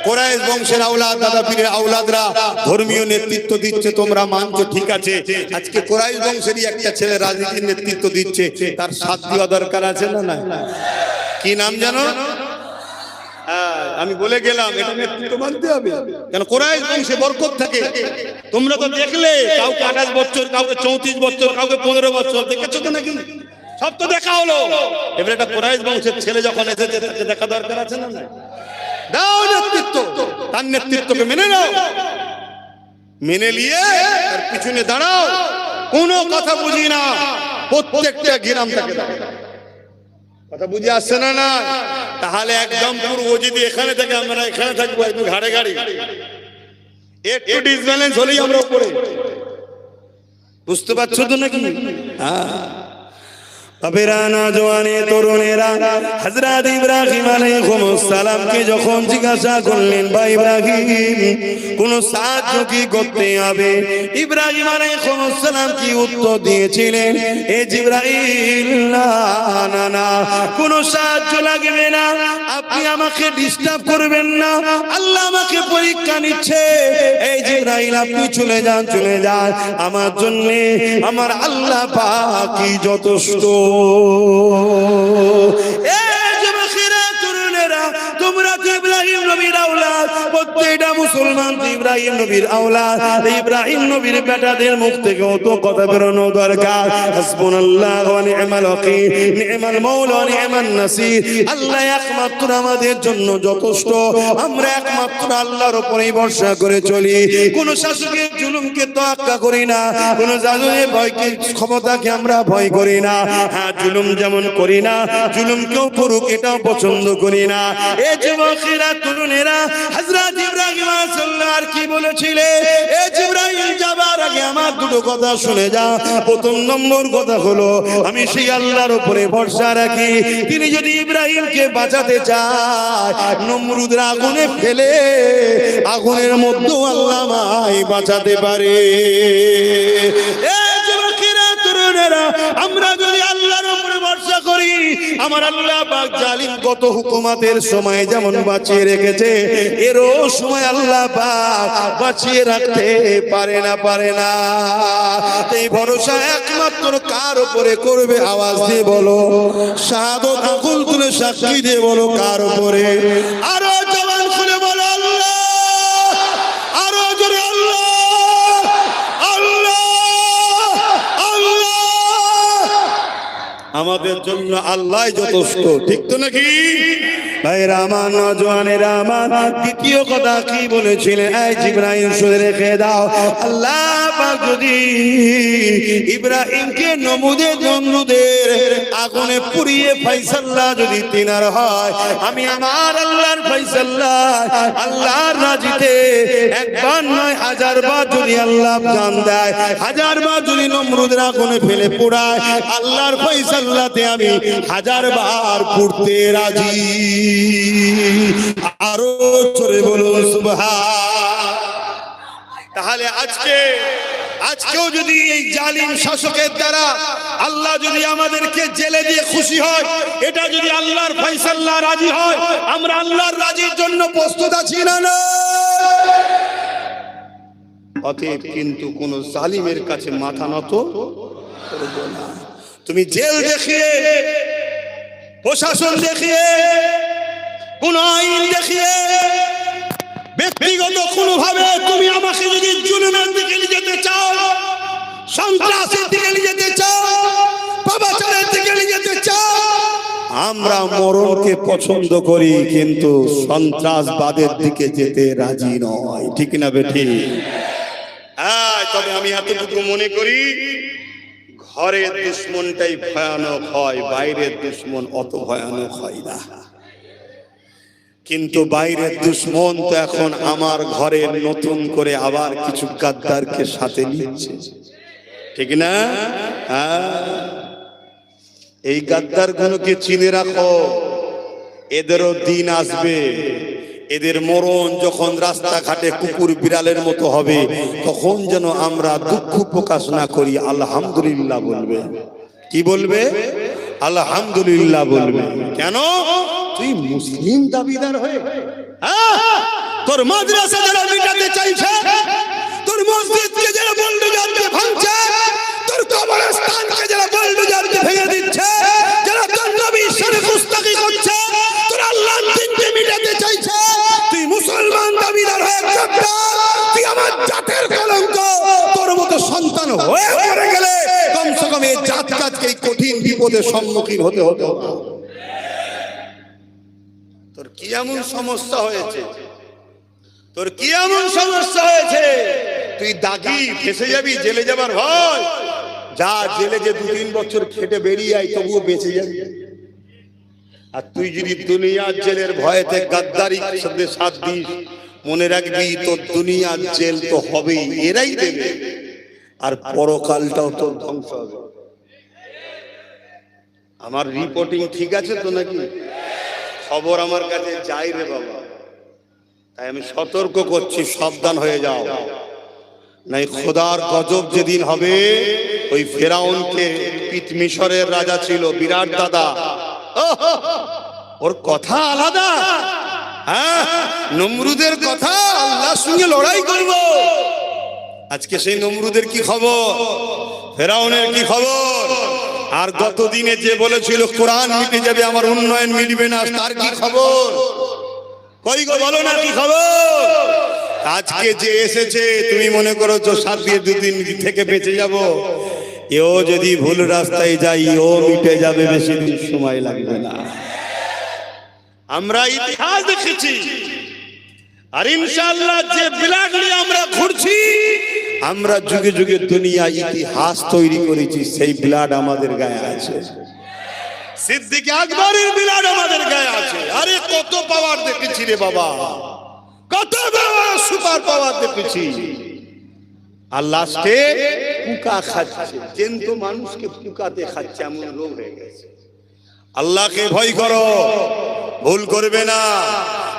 S1: কুরাইশ বংশের আওলাদ, দাদা পীরের আওলাদরা ধর্মীয় নেতৃত্ব দিচ্ছে, তোমরা মানছো, ঠিক আছে। আজকে কুরাইশ বংশেরই একটা ছেলে রাজনীতির নেতৃত্ব দিচ্ছে, তার সাথ দেওয়া দরকার আছে না? না, কি নাম জানো? আমি বলে গেলাম, এটা নেতৃত্ব মানতে হবে, কেন কুরাইশ বংশে বরকত থাকে। তোমরা তো দেখলে, কাউকে 28 বছর, কাউকে 34 বছর, কাউকে 15 বছর, দেখেছো তো নাকি? সব তো দেখা হলো। এবারে একটা কুরাইশ বংশের ছেলে যখন এসেছে, তাকে দেখা দরকার আছে না? দাও নেতৃত্ব, তার নেতৃত্বকে মেনে নাও, মেনে নিয়ে তার পিছনে দাঁড়াও। কোনো কথা বুঝি না, প্রত্যেকটা গ্রাম থাকে। কথা বুঝে আসছে না? না, তাহলে একদম পুরো ও যদি এখানে থাকে, আমরা এখানে থাকবো, একটু ঘাড়ে গাড়ি, একটু ডিসব্যালেন্স হলেই আমরা উপরে। বুঝতে পারছো তো নাকি? হ্যাঁ, বাবেরা, নওজওয়ানে, তরুণেরা হযরত ইব্রাহিম আলাইহিস সালামকে যখন জিজ্ঞাসা করলেন, ভাই ইব্রাহিম, কোন সাহায্য কি করতে হবে? ইব্রাহিম আলাইহিস সালাম কি উত্তর দিয়েছিলেন? এ জিবরাইল, না না না, কোন সাহায্য লাগবে না, আপনি আমাকে ডিস্টার্ব করবেন না, আল্লাহ আমাকে পরীক্ষা নিচ্ছে। এই জিবরাইল, আপনি চলে যান, চলে যান, আমার জন্য আমার আল্লাহ পাকই যথেষ্ট। তোমরা তো ইব্রাহিম নবীর আওলাদ, প্রত্যেকটা মুসলমান তো ইব্রাহিম নবীর আওলাদ। ইব্রাহিম নবীর বেটাদের মুখ থেকে তো কথা বেরোনো দরকার, হাসবুনাল্লাহু ওয়া নি'মাল ওয়াকিল, নি'মাল মাওলা ওয়া নি'মান নাসির। আল্লাহ একমাত্র আমাদের জন্য যথেষ্ট। আমরা একমাত্র আল্লাহর উপরেই ভরসা করে চলি। কোন শাসকের জুলুমকে তোয়াক্কা করি না, কোন জালেমের ভয়কে, ক্ষমতাকে আমরা ভয় করি না। হ্যাঁ, জুলুম যেমন করি না, জুলুম কেউ করুক এটাও পছন্দ করি না। এই যুবকেরা, তরুণেরা, হযরত ইব্রাহিম আলাইহিসসালাম কি বলেছিলেন? এই ইব্রাহিম যাবার আগে আমার দুটো কথা শুনে যা। প্রথম নম্বর কথা হলো, আমি সেই আল্লাহর উপরে ভরসা রাখি, তিনি যদি ইব্রাহিমকে বাঁচাতে চায়, নমরুদের আগুনে ফেলে আগুনের মধ্যেও আল্লাহ আমায় বাঁচাতে পারে। এই যুবকেরা, তরুণেরা, আমরা যদি আল্লাহর উপরে ভরসা করি, আমার আল্লাহ পাক জালিম কত হুকুমাতের সময় যেমন বাঁচিয়ে রেখেছে, এরও সময় আল্লাহ পাক বাঁচিয়ে রাখতে পারে না। এই ভরসা একমাত্র কার উপরে করবে? আওয়াজ দিয়ে বলো, শাহাদত আকুল তুলে সাক্ষী দিয়ে বলো, কার উপরে? আরো জবান খুলে বলো আল্লাহ, আরো জোরে আল্লাহ, আল্লাহ, আল্লাহ। আমাদের জন্য আল্লাহ যথেষ্ট, ঠিক তো নাকি ভাইরা আমার, নওজওয়ানেরা আমার? দ্বিতীয় কথা কি বলেছিলেন? এই ইব্রাহিম শুনে রেখে দাও, আল্লাহ পাক যদি ইব্রাহিমকে নমরুদের আগুনে পুড়িয়ে ফয়সালা যদি তিনার হয়, আমি আমার আল্লাহর ফয়সালা, আল্লাহর রাজিতে একবার নয় হাজার বার যদি আল্লাহ জান দেয়, হাজার বার যদি নমরুদের আগুনে ফেলে পোড়ায়, আল্লাহর ফয়সালাতে আমি হাজার বার পুড়তে রাজি। আরো জোরে বলুন সুবহান। তাহলে আজকেও যদি এই জালিম শাসকের দ্বারা আল্লাহ যদি আমাদেরকে জেলে দিয়ে খুশি হয়, এটা যদি আল্লাহর ফয়সালা রাজি হয়, আমরা আল্লাহর রাজির জন্য প্রস্তুত আছি না? অতএব কিন্তু কোন জালিমের কাছে মাথা নত করব না। তুমি জেল দেখিয়ে, প্রশাসন দেখিয়ে, কোন আইন দেখিয়ে, ব্যক্তিগত কোনোভাবে তুমি আমাকে যদি জুলুমের দিকে নিয়ে যেতে চাও, সন্ত্রাসের দিকে নিয়ে যেতে চাও, পাপাচারের দিকে নিয়ে যেতে চাও, আমরা মরণকে পছন্দ করি, কিন্তু সন্ত্রাসবাদের দিকে যেতে রাজি নয়, ঠিক না বেঠি? হ্যাঁ, তবে আমি এতটুকু মনে করি, ঘরের দুশ্মনটাই ভয়ানক হয়, বাইরের দুশ্মন অত ভয়ানক হয় না। কিন্তু বাইরের দুশ্মন তো এখন আমার ঘরের নতুন করে আবার কিছু গাদ্দারকে সাথে নিচ্ছে, ঠিক না? এই গাদ্দার গুলোকে চিনে রাখো, এদেরও দিন আসবে। এদের মরণ যখন রাস্তাঘাটে কুকুর বিড়ালের মতো হবে, তখন যেন আমরা দুঃখ প্রকাশ না করি, আলহামদুলিল্লাহ বলবে। কি বলবে? আলহামদুলিল্লাহ বলবে। কেন? তুই মুসলিম দাবিদার হয়ে তোর মাদ্রাসা যারা মিটাতে চাইছে, তোর মসজিদকে যারা বুলডোজার দিয়ে ভাঙছে, তোর কবরস্থানকে যারা বুলডোজার দিয়ে ভেঙে দিচ্ছে, যারা তোর নবীর সাথে গুস্তাখি করছে, তোর আল্লাহর দ্বীনকে মিটাতে চাইছে, তুই মুসলমান দাবিদার হয়ে তুই আমার জাতের কলঙ্ক। তোর মতো সন্তান হয়ে মরে গেলে কমসে কম এই জাতকে এই কঠিন বিপদের সম্মুখীন হতে হতো। তোর কি এমন সমস্যা হয়েছে? তোর কি এমন সমস্যা হয়েছে? তুই দাগি ফেসে যাবি, জেলে যাবার ভয়? যা, জেলে যে 2-3 বছর খেটে বেরিয়ে আয়, তবুও বেঁচে যাবি। আর তুই যদি দুনিয়ার জেলের ভয়েতে গাদ্দারি সাথে সাথ দিস, মনে রাখবি তোর দুনিয়ার জেল তো হবেই, এরাই দেবে, আর পরকালটাও তোর ধ্বংস হবে। আমার রিপোর্টিং ঠিক আছে তো নাকি? খবর আমার কাছে যাই রে বাবা, তাই আমি সতর্ক করছি, সাবধান হয়ে যাও, নাই খোদার গজব যেদিন হবে। ওই ফেরাউনকে, মিশরের রাজা ছিল, বিরাট দাদা, ওর কথা আলাদা। হ্যাঁ, নমরুদের কথা, আল্লাহর সঙ্গে লড়াই করব। আজকে সেই নমরুদের কি খবর, ফেরাউনের কি খবর? আর গত দিনে যে বলেছিল কোরআন মিটে যাবে আমার উন্নয়ন মিটবে না, তার কি খবর? কই গো বলো না কি খবর? আজকে যে এসেছে তুমি মনে করো তো 7 দিয়ে 2 দিন থেকে বেঁচে যাব, এও যদি ভুল রাস্তায় যাই ও মিটে যাবে, বেশি দিন সময় লাগবে না। আমরা ইতিহাস দেখেছি, আর ইনশাআল্লাহ যে ব্লাড নিয়ে আমরা ঘুরছি, আমরা যুগে যুগে দুনিয়া ইতিহাস তৈরি করেছি, সেই ব্লাড আমাদের গায়ে আছে। সিদ্দিক আকবরের ব্লাড আমাদের গায়ে আছে। আরে কত পাওয়ার দেখেছি রে বাবা, কত বড় সুপার পাওয়ার দেখেছি। আর লাস্টে পোকা খাচ্ছে, জ্যান্ত মানুষকে পোকাতে খাচ্ছে, এমন রোগ হয়ে গেছে। আল্লাহকে ভয় করো, ভুল করবে না।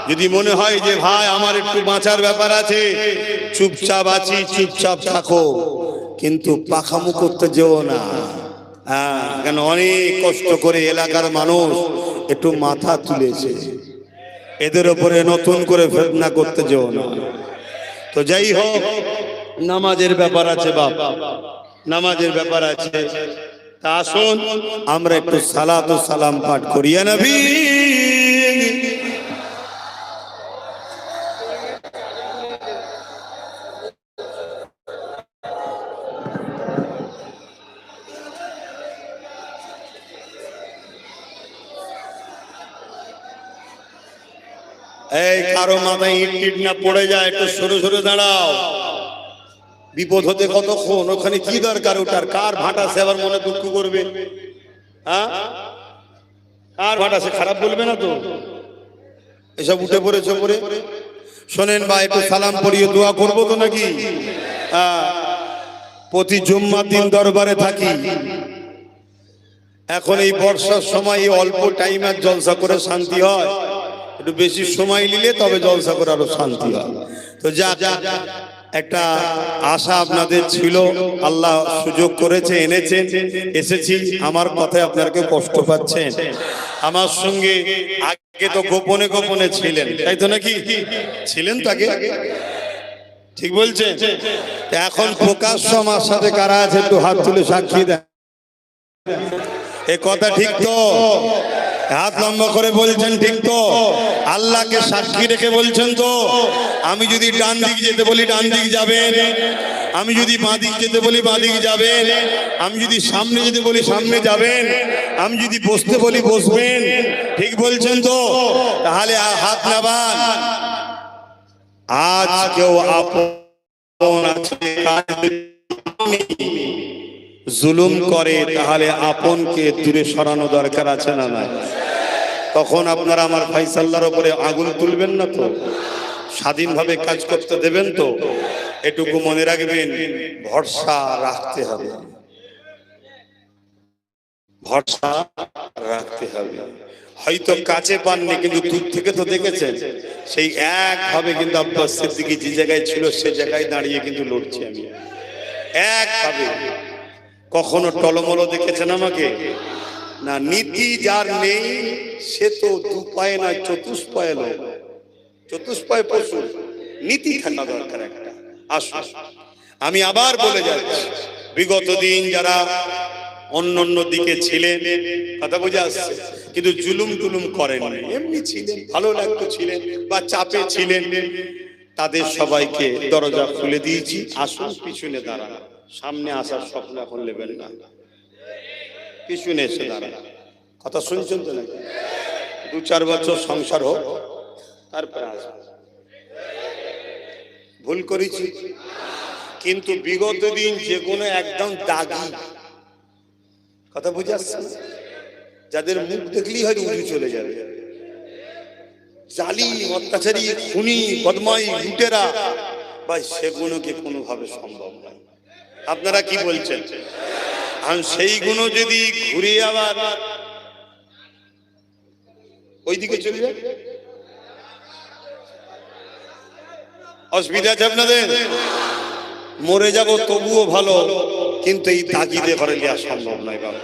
S1: যদি মনে হয় যে ভাই আমার একটু বাঁচার ব্যাপার আছে, চুপচাপ আছি, চুপচাপ থাকো, কিন্তু পাখামু করতে যেও না। হ্যাঁ, কেন অনেক কষ্ট করে এলাকার মানুষ একটু মাথা তুলেছে, এদের উপরে নতুন করে ফেতনা করতে যেও না। তো যাই হোক, নামাজের ব্যাপার আছে বাপ, নামাজের ব্যাপার আছে। তা আসুন আমরা একটু সালাত ও সালাম পাঠ করি। ইয়া নবী, এই কারো মাথায় ইট টিট না পড়ে যায়, একটু সরে সরে দাঁড়াও। বিপদ হতে কতক্ষণ, ওখানে কি দরকার ওটার? কার ভাটা সে আবার মনে দুঃখ করবে? হ্যাঁ, কার ভাটা সে খারাপ বলবে না তো? এসব উঠে পড়েছে পরে। শোনেন ভাই, একটু সালাম পড়িয়ে দোয়া করবো তো নাকি? হ্যাঁ, প্রতি জুম্মার দিন দরবারে থাকি। এখন এই বর্ষার সময় অল্প টাইমের জলসা করে শান্তি হয়, একটু বেশি সময় নিলে তবে জলসা করে আরো শান্তি হয়। তো যা একটা আশা আপনাদের ছিল, আল্লাহ সুযোগ করেছে, এনেছেন, এসেছি। আমার কথায় আপনারা কেউ কষ্ট পাচ্ছেন? আমার সঙ্গে আগে তো গোপনে গোপনে ছিলেন, তাই তো নাকি? ছিলেন তো আগে, ঠিক বলছেন? এখন প্রকাশ্য আমার সাথে কারা আছে একটু হাত তুলে সাক্ষী দেন। এ কথা ঠিক তো? হাত লম্বা করে বলছেন ঠিক তো? আল্লাহকে সাক্ষী রেখে বলছেন তো? আমি যদি ডান দিক যেতে বলি ডান দিক যাবেন, আমি যদি বাঁ দিক যেতে বলি বাঁ দিক যাবেন, আমি যদি সামনে যেতে বলি সামনে যাবেন, আমি যদি বসতে বলি বসবেন, ঠিক বলছেন তো? তাহলে হাত নামান। আজ কেউ আপন আছে, জুলুম করে, তাহলে আপনকে দূরে সরানো দরকার আছে না নাই? তখন আপনারা আমার ফাইসাল্লাহর উপরে আগুন তুলবেন না তো? স্বাধীনভাবে কাজ করতে দেবেন তো? এটুকু মনে রাখবেন, ভরসা রাখতে হবে, ভরসা রাখতে হবে। হয়তো কাছে পাননি, কিন্তু দূর থেকে তো দেখেছেন। সেই একভাবে কিন্তু আব্বাস সিদ্দিকী যে জায়গায় ছিল সে জায়গায় দাঁড়িয়ে কিন্তু লড়ছি আমি, একভাবে। কখনো টলমলো দেখেছেন আমাকে? না। নীতি যার নেই সে তো 2 পায়ে নয়, চতুষ্পয়ে লোক, চতুষ্পয় পশু। নীতি থাকা দরকার একটা। আসুন, আমি আবার বলে যাচ্ছি, বিগত দিন যারা অন্য অন্য দিকে ছিলেন, কথা বুঝে আসছে, কিন্তু জুলুম টুলুম করেন, এমনি ছিলেন, ভালো লাগতো ছিলেন, বা চাপে ছিলেন, তাদের সবাইকে দরজা খুলে দিয়েছি। আসুন পিছনে দাঁড়ান, সামনে আসার স্বপ্ন এখন নেবেন না, পিছনে এসে দাঁড়ান। কথা শুনছেন তো নাকি? 2-4 বছর সংসার হোক, তারপরে আসবেন। ভুল করেছি, কিন্তু বিগত দিন যে কোনো একদম দাগি, কথা বুঝে আসছে, যাদের মুখ দেখলেই হয়তো উঁচু চলে যাবে, জালিম, অত্যাচারী, খুনি, বদমাই, লুটেরা, ভাই সেগুলোকে কোনোভাবে সম্ভব নয়। আপনারা কি বলছেন? আর সেইগুলো যদি ঘুরে আবার ওইদিকে চলে যায়, অসুবিধা আছে আপনাদের? মরে যাব তবুও ভালো, কিন্তু এই তাগিদে ঘরে নেওয়া সম্ভব নয় বাবা।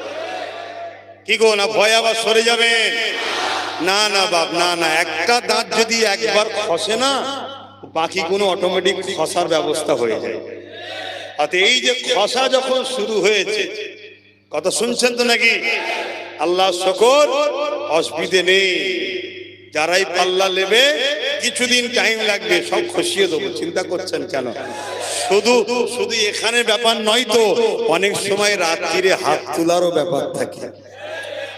S1: কি গো, না ভয় আবার সরে যাবে? না না বাপ, না না। একটা দাঁত যদি একবার খসে না, বাকি কোনো অটোমেটিক খসার ব্যবস্থা হয়ে যায়। আর এই যে খসা যখন শুরু হয়েছে, কথা শুনছেন তো নাকি? আল্লাহ শুকর, অসুবিধে নেই। যারাই পাল্লা নেবে কিছুদিন টাইম লাগবে, সব খসিয়ে দেবো, চিন্তা করছেন কেন? শুধু শুধু এখানে ব্যাপার নয় তো, অনেক সময় রাত্রিরে হাত তোলারও ব্যাপার থাকে।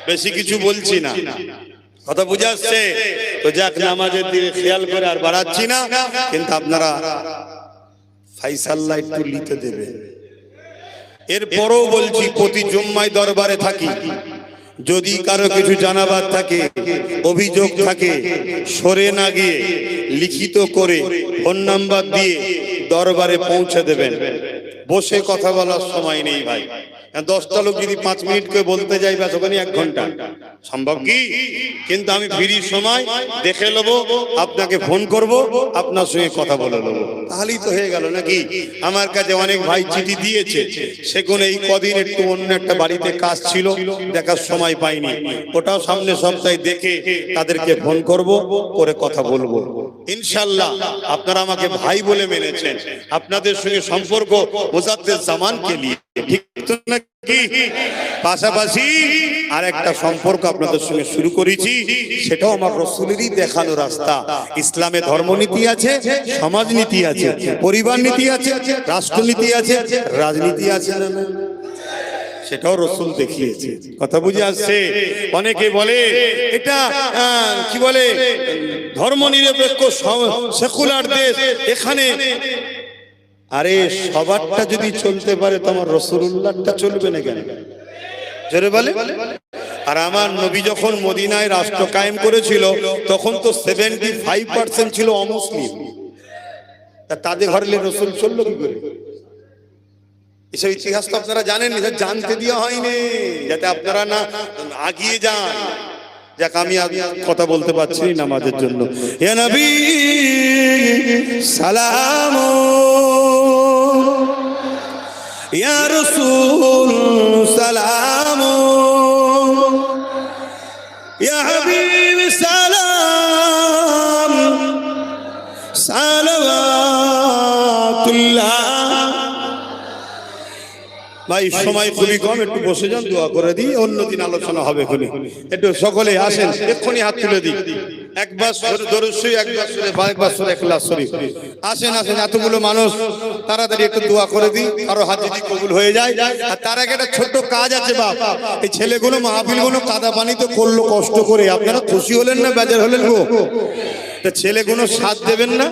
S1: বেশি কিছু বলছি না, কথা বুঝে আসছে তো? যাক, নামাজের দিকে খেয়াল করে আর বাড়াচ্ছি না, কিন্তু আপনারা ফাইসাল্লা একটু লিখে দেবে। এরপরও বলছি, প্রতি জুম্মায় দরবারে থাকি, যদি কারো কিছু জানাবার থাকে, অভিযোগ থাকে, সরে না গিয়ে লিখিত করে ফোন নাম্বার দিয়ে দরবারে পৌঁছে দেবেন। বসে কথা বলার সময় নেই ভাই। 10টা লোক যদি 5 মিনিট করে বলতে যাই, ব্যাস ওখানে 1 ঘন্টা সম্ভব কি? কিন্তু আমি ফ্রি সময় দেখে নেবো, আপনাকে ফোন করব, আপনার সঙ্গে কথা বলে নেবো, তাহলেই তো হয়ে গেল নাকি? আমার কাছে অনেক ভাই চিঠি দিয়েছে, সেখানে এই কদিন একটু অন্য একটা বাড়িতে কাজ ছিল, দেখার সময় পাইনি। ওটাও সামনে সপ্তাহে দেখে তাদেরকে ফোন করব, করে কথা বলবো ইনশাআল্লাহ। আপনারা আমাকে ভাই বলে মেনেছেন, আপনাদের সঙ্গে সম্পর্ক মুজাদ্দেদ জামানকে নিয়ে, ঠিক তো নাকি? পাশাপাশি আর একটা সম্পর্ক আপনাদের সঙ্গে শুরু করেছি, সেটাও আমার রাসূলেরই দেখানো রাস্তা। ইসলামে ধর্মনীতি আছে, সমাজনীতি আছে, পরিবার নীতি আছে, রাষ্ট্রনীতি আছে, রাজনীতি আছে না? সেটাও রাসূল দেখিয়েছে। কথা বুঝে আসছে? অনেকে বলে এটা কি বলে, ধর্মনিরপেক্ষ সেকুলার দেশ, এখানে আরে সবারটা যদি চলতে পারে তো আমার রাসূলুল্লাহটা চলবে না কেন? জোরে বলে। আর আমার নবী যখন মদিনায় রাষ্ট্র কায়েম করেছিল, তখন তো 75% ছিল অমুসলিম। তাদের ঘরে রাসূল চললো কি করে? এসব ইতিহাস তো আপনারা জানেন, জানতে দেওয়া হয়নি, যাতে আপনারা না আগিয়ে যান। যাক, আমি কথা বলতে পারছি নামাজের জন্য। ইয়া নবী সালাম, ইয়া রাসূল সালাম, ইয়া হাবিব সালাম, সালাওয়াতুল্লাহ। ভাই সময় খুবই কম, একটু বসে যান, দোয়া করে দিই, অন্যদিন আলোচনা হবে। একটু সকলে আসেন, এক্ষুনি হাত তুলে দিই। একবার দরুদ শরীফ, একবার সূরা ফাতিহা, একবার সূরা ইখলাস শরীফ। আসেন আসেন, এতগুলো মানুষ, তাড়াতাড়ি একটু দোয়া করে দিই, কারো হাত যদি কবুল হয়ে যায়। আর তার আগে একটা ছোট্ট কাজ আছে বাপ, এই ছেলেগুলো মাহফিলগুলো কাদা পানিতে করলো কষ্ট করে, আপনারা খুশি হলেন না বেজার হলেন গো? ছেলেগুলো সাথ দেবেন না?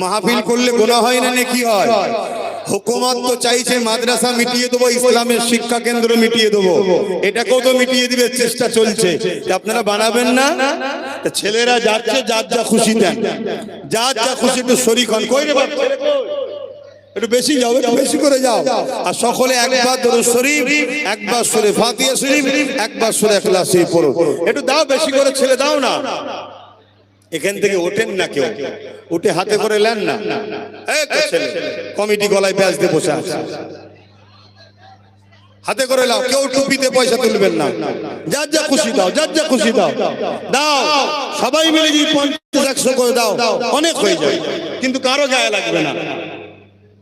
S1: মাহফিল করলে গুনাহ হয় না নেকি হয়? হুকুমত তো চাইছে মাদ্রাসা মিটিয়ে দেবো, ইসলামের শিক্ষা কেন্দ্র মিটিয়ে দেবো, এটাকেও তো মিটিয়ে দিবে চেষ্টা চলছে। আপনারা বানাবেন না? ছেলেরা যাচ্ছে, যার যা খুশি দেন, যার যা খুশি একটু শরীক হন। কই রে বাপ, একটু বেশি যাও, একটু বেশি করে যাও। আর সকলে একবার দরুদ শরীফ, একবার সূরা ফাতিহা শরীফ, একবার সূরা ইখলাস শরীফ পড়ো। একটু দাও, বেশি করে ছেলে দাও না। এখান থেকে ওঠেন না কেউ, উঠে হাতে করে নেন না। কমিটি গলায় ব্যাজ দিয়ে বসে আছে, হাতে করে নাও, কেউ টুপিতে পয়সা তুলবেন না। যার যা খুশি দাও, যার যা খুশি দাও, দাও। সবাই মিলে যদি 50-100 করে দাও, অনেক হয়ে যায়, কিন্তু কারো গায়ে লাগবে না।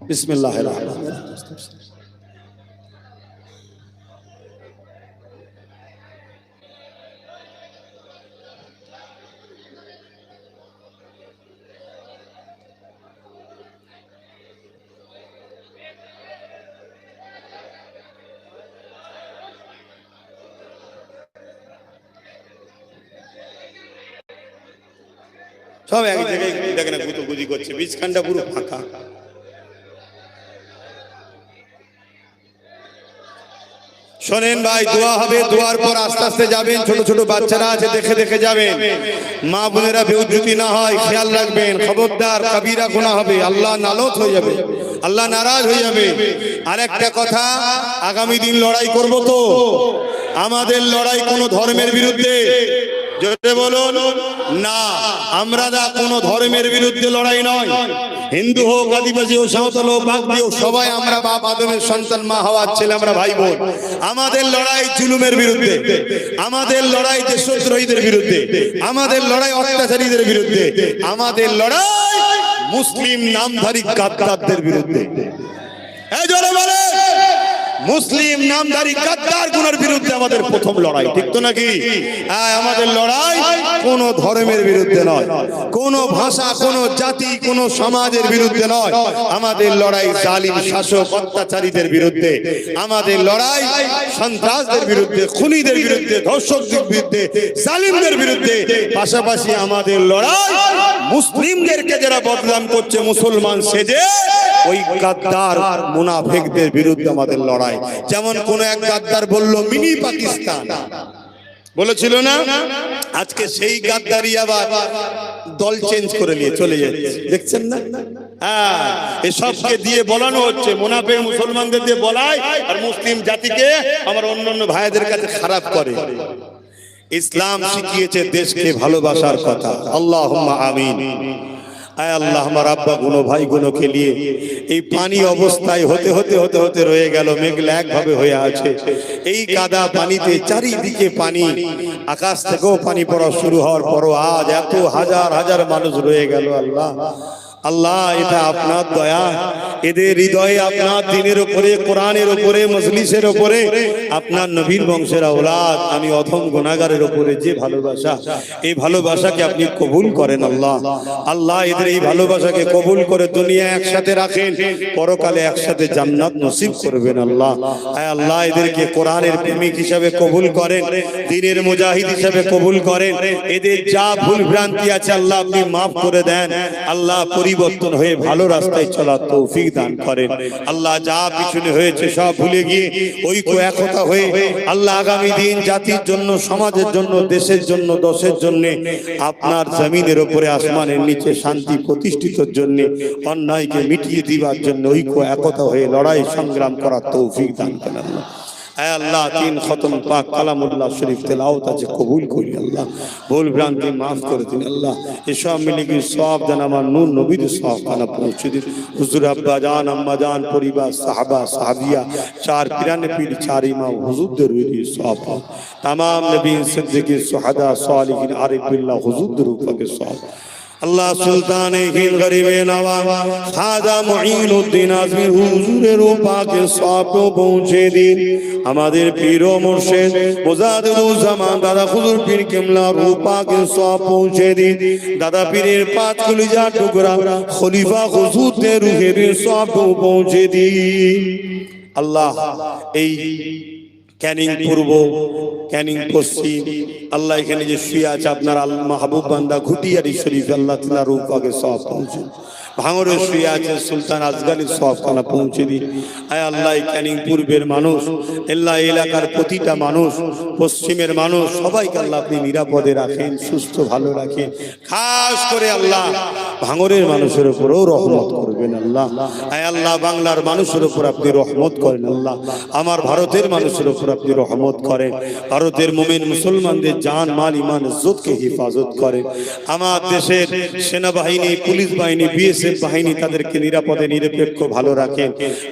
S1: বিসমিল্লাহির রহমানির রহিম। সব এক জায়গায় দেখে না, গুতোগুজি করছে, বীজখানটা পুরো ফাঁকা। শোনেন ভাই, দোয়া হবে, দোয়ার পর আস্তে আস্তে যাবেন। ছোট ছোট বাচ্চারা আছে, দেখে দেখে যাবেন, মা বোনেরা বেউজ্জতি না হয় খেয়াল রাখবেন। খবরদার, কবিরা গুনাহ হবে, আল্লাহ নালত হয়ে যাবে, আল্লাহ নারাজ হয়ে যাবে। আর একটা কথা, আগামী দিন লড়াই করব তো। আমাদের লড়াই কোনো ধর্মের বিরুদ্ধে, জোরে বলুন না, আমরা না কোনো ধর্মের বিরুদ্ধে লড়াই নয়। হিন্দু হোক, আদিবাসী হোক, সাঁওতাল হোক, বাগদি হোক, সবাই আমরা বাপ আদমের সন্তান, মা হাওয়ার ছেলে, আমরা ভাই বোন। আমাদের লড়াই জুলুমের বিরুদ্ধে, আমাদের লড়াই দেশদ্রোহীদের বিরুদ্ধে, আমাদের লড়াই অত্যাচারীদের বিরুদ্ধে, আমাদের লড়াই মুসলিম নামধারী গাদ্দারদের বিরুদ্ধে। এই জোরে বলে মুসলিম নামধারী গাদ্দার গুনার বিরুদ্ধে আমাদের প্রথম লড়াই, ঠিক তো নাকি? হ্যাঁ, আমাদের লড়াই কোন ধর্মের বিরুদ্ধে নয়, কোন ভাষা, কোন জাতি, কোন সমাজের বিরুদ্ধে নয়। আমাদের লড়াই জালিম শাসক অত্যাচারীদের বিরুদ্ধে, আমাদের লড়াই সন্ত্রাসদের বিরুদ্ধে, খুনিদের বিরুদ্ধে, ধর্ষকদের বিরুদ্ধে, জালিমদের বিরুদ্ধে। পাশাপাশি আমাদের লড়াই মুসলিমদেরকে যারা বদনাম করছে মুসলমান সেজে, ওই গাদ্দার মুনাফিকদের বিরুদ্ধে আমাদের লড়াই। যেমন কোন এক গাদ্দার বলল মিনি পাকিস্তান বলেছিল না, আজকে সেই গাদ্দারি আবার দল চেঞ্জ করে নিয়ে চলে যাচ্ছে, দেখছেন না? হ্যাঁ, এসবকে দিয়ে বলানো হচ্ছে, মুনাফিক মুসলমানদের দিয়ে বলায় আর মুসলিম জাতিকে আমার অন্যান্য ভাইদের কাছে খারাপ করে। ইসলাম শিখিয়েছে দেশকে ভালোবাসার কথা। আল্লাহুম্মা আমিন। আয় আল্লাহ, আমার আব্বা গুনো ভাই গুনোকে নিয়ে এই পানি অবস্থায় হতে হতে হতে হতে রয়ে গেল, মেঘলা একভাবে হয়ে আছে। এই কাদা পানিতে চারিদিকে পানি, আকাশ থেকেও পানি পড়া শুরু হওয়ার পরও আজ এত হাজার হাজার মানুষ রয়ে গেল। আল্লাহ আল্লাহ, এটা আপনার দয়া। এদের হৃদয়ে আপনার দ্বীনের উপরে, কোরআনের উপরে, মজলিসের উপরে, আপনার নবীর বংশের আওলাদ আমি অধম গুনাহগারের উপরে যে ভালোবাসা, এই ভালোবাসাকে আপনি কবুল করেন। আল্লাহ আল্লাহ, এদের এই ভালোবাসাকে কবুল করে দুনিয়া একসাথে রাখেন, পরকালে একসাথে জান্নাত নসিব করবেন। আল্লাহ আয় আল্লাহ, এদেরকে কোরআনের প্রেমিক হিসাবে কবুল করেন, দ্বীনের মুজাহিদ হিসাবে কবুল করেন। এদের যা ভুল ভ্রান্তি আছে আল্লাহ আপনি মাফ করে দেন। আল্লাহ পরিবর্তন হয়ে ভালো রাস্তায় চলার তৌফিক দান করেন। আল্লাহ যা পিছনে হয়েছে সব ভুলে গিয়ে ঐক্য একতা হয়ে আল্লাহ আগামী দিন জাতির জন্য, সমাজের জন্য, দেশের জন্য, দশের জন্য, আপনার জমিনের উপরে আসমানের নিচে শান্তি প্রতিষ্ঠিতর জন্য, অন্যায়কে মিটিয়ে দিবার জন্য ঐক্য একতা হয়ে লড়াই সংগ্রাম করার তৌফিক দান করেন। আল্লাহ আয় আল্লাহ, 3 খতম পাক কালামুল্লাহ শরীফ তেলাওয়াত আছে কবুল করি। আল্লাহ ভুল ভ্রান্তি মাফ করে দিন। আল্লাহ এসব মিলে কি সব যেন আমার নূর নবীর সব খানা পৌঁছে দিন। হুজুর আব্বা জান, আম্মা জান, পরিবার, সাহাবা সাহাবিয়া, 4 পিরানে পীর, 4 ইমাম হুজুরদের রুহি সব, तमाम नबी सिद्दीकीन सुहदा सालिहीन आरिफ बिल्लाह हुजूरদের উপরে সব। আল্লাহ সুলতানে হিন্দ গরিবে নওয়াব খাজা মুঈনুদ্দিন আজমি হুজুরের পাকে সব পৌঁছে দিন। আমাদের পীর ও মুর্শিদ মুজাদ্দিদুল জামান দাদা হুজুর পীর কিবলা রূপাকে সব পৌঁছে দিন। দাদা পীরের 5 কলিজা টুকরা খলিফা হুজুরদের রুহের সব পৌঁছে দিন। আল্লাহ এই ক্যানিং পূর্ব, ক্যানিং পশ্চিম, আল্লাহ এখানে যে শুয়ে আছে আপনার আল মাহবুব বান্দা ঘুটিয়ারি শরীফ, আল্লাহ তাআলা রূহ পাকে সব পৌঁছে। ভাঙরে শুয়ে আছে সুলতান আজগালি সব খানা পৌঁছে দিন। আয় আল্লাহ ক্যানিং পূর্বের মানুষ, আল্লাহ এলাকার প্রতিটা মানুষ, পশ্চিমের মানুষ সবাইকে আল্লাহ আপনি নিরাপদে রাখেন, সুস্থ ভালো রাখেন। খাস করে আল্লাহ ভাঙরের মানুষের উপরেও রহমত করবেন। আল্লাহ আয় আল্লাহ বাংলার মানুষের উপর আপনি রহমত করেন। আল্লাহ আমার ভারতের মানুষের উপর আপনি রহমত করেন। ভারতের মুমিন মুসলমানদের জান মাল ইমান ইজ্জতকে হেফাজত করেন। আমার দেশের সেনাবাহিনী, পুলিশ বাহিনী, বিএসএফ বাহিনী তাদেরকে নিরাপদে নিরপেক্ষ ভালো রাখেন।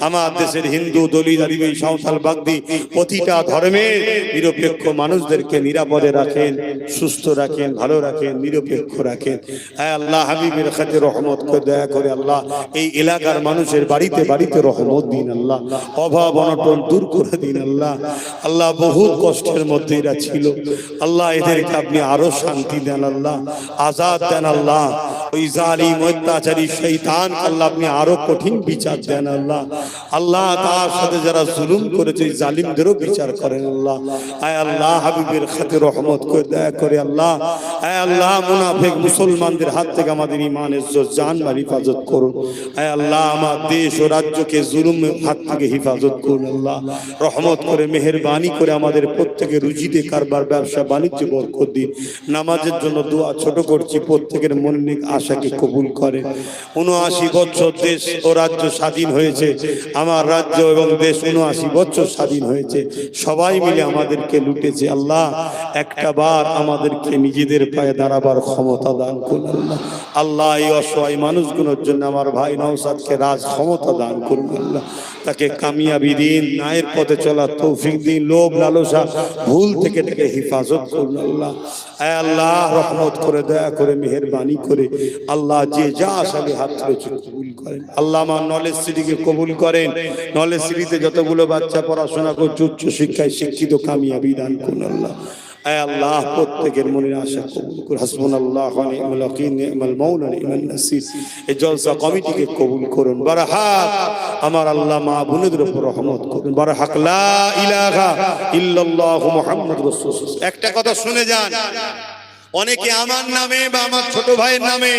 S1: আমার দেশের হিন্দু, দলিত, আদিবাসী, সাঁওতাল, বাগদি প্রতিটা ধর্মের নিরপেক্ষ মানুষদেরকে নিরাপদে রাখেন, সুস্থ রাখেন, ভালো রাখেন, নিরপেক্ষ রাখেন। আয় আল্লাহ হাবিবের খাতে রহমত করে দয়া করে আল্লাহ এই এলাকার মানুষের বাড়িতে বাড়িতে রহমত দিন। আল্লাহ অভাব অনটন দূর করে দিন। আল্লাহ আল্লাহ বহুত কষ্টের মধ্যে এরা ছিল, আল্লাহ এদেরকে আপনি আরো শান্তি দেন। আল্লাহ আজাদ দেন। আল্লাহ ওই জালিম অত্যাচারী শয়তান আল্লাহ আপনি আরো কঠিন বিচার দেন। আল্লাহ আল্লাহ তার সাথে যারা জুলুম করেছে জালিমদেরও বিচার করেন। আল্লাহ আয় আল্লাহ হাবিবের খাতে রহমত করে দয়া করে আল্লাহ আয় আল্লাহ মুনাফিক মুসলমানদের হাত থেকে আমাদের ঈমান ইজ্জত জান মাল হেফাজত করুন। আয় আল্লাহ আমার দেশ ও রাজ্যকে জুলুমের হাত থেকে হেফাজত করুন। আল্লাহ রহমত করে মেহেরবানি করে আমাদের প্রত্যেকের রুজিতে কারবার ব্যবসা বাণিজ্য বরকত দিন। নামাজের জন্য দোয়া ছোট করছি, প্রত্যেকের মনের আশাকে কবুল করে। ৭৯ বছর দেশ ও রাজ্য স্বাধীন হয়েছে, আমার রাজ্য এবং দেশ ৭৯ বছর স্বাধীন হয়েছে। সবাই মিলে আমাদেরকে লুটেছে। আল্লাহ একটা বার আমাদেরকে নিজেদের পায়ে দাঁড়াবার ক্ষমতা দান করুন। আল্লাহ আল্লাহ এই অসহায় মানুষগুলোর জন্য আমার ভাই নওশাদকে রাজ ক্ষমতা দান করুন। আল্লাহ তাকে কামিয়াবি দিন, ন্যায়ের পথে চলার তৌফিক দিন, লোভ লালসা ভুল থেকে হেফাজত করুন। আল্লাহ আয় আল্লাহ রহমত করে, দয়া করে, মেহেরবানি করে আল্লাহ যে যা আসাবে হাত তুলেছে কবুল করেন। আল্লাহ আমার নলেজ সিটিকে কবুল করেন। নলেজ সিটিতে যতগুলো বাচ্চা পড়াশোনা করছে উচ্চ শিক্ষায় শিক্ষিত কামিয়াবি দান করুন আল্লাহ। আয় আল্লাহ প্রত্যেকের মনের আশা কবুল করুন। হাসবুনাল্লাহু ওয়া নি'মাল ওয়াকিল, নি'মাল মাওলা, নি'মান নাসির। এই জলসা কমিটিকে কবুল করুন। বারহাক আমার আল্লাহ মা বোনদের উপর রহমত করুন। বারহাক লা ইলাহা ইল্লাল্লাহু মুহাম্মাদুর রাসূলুল্লাহ। একটা কথা শুনে যান, অনেকে আমার নামে বা আমার ছোট ভাইয়ের নামে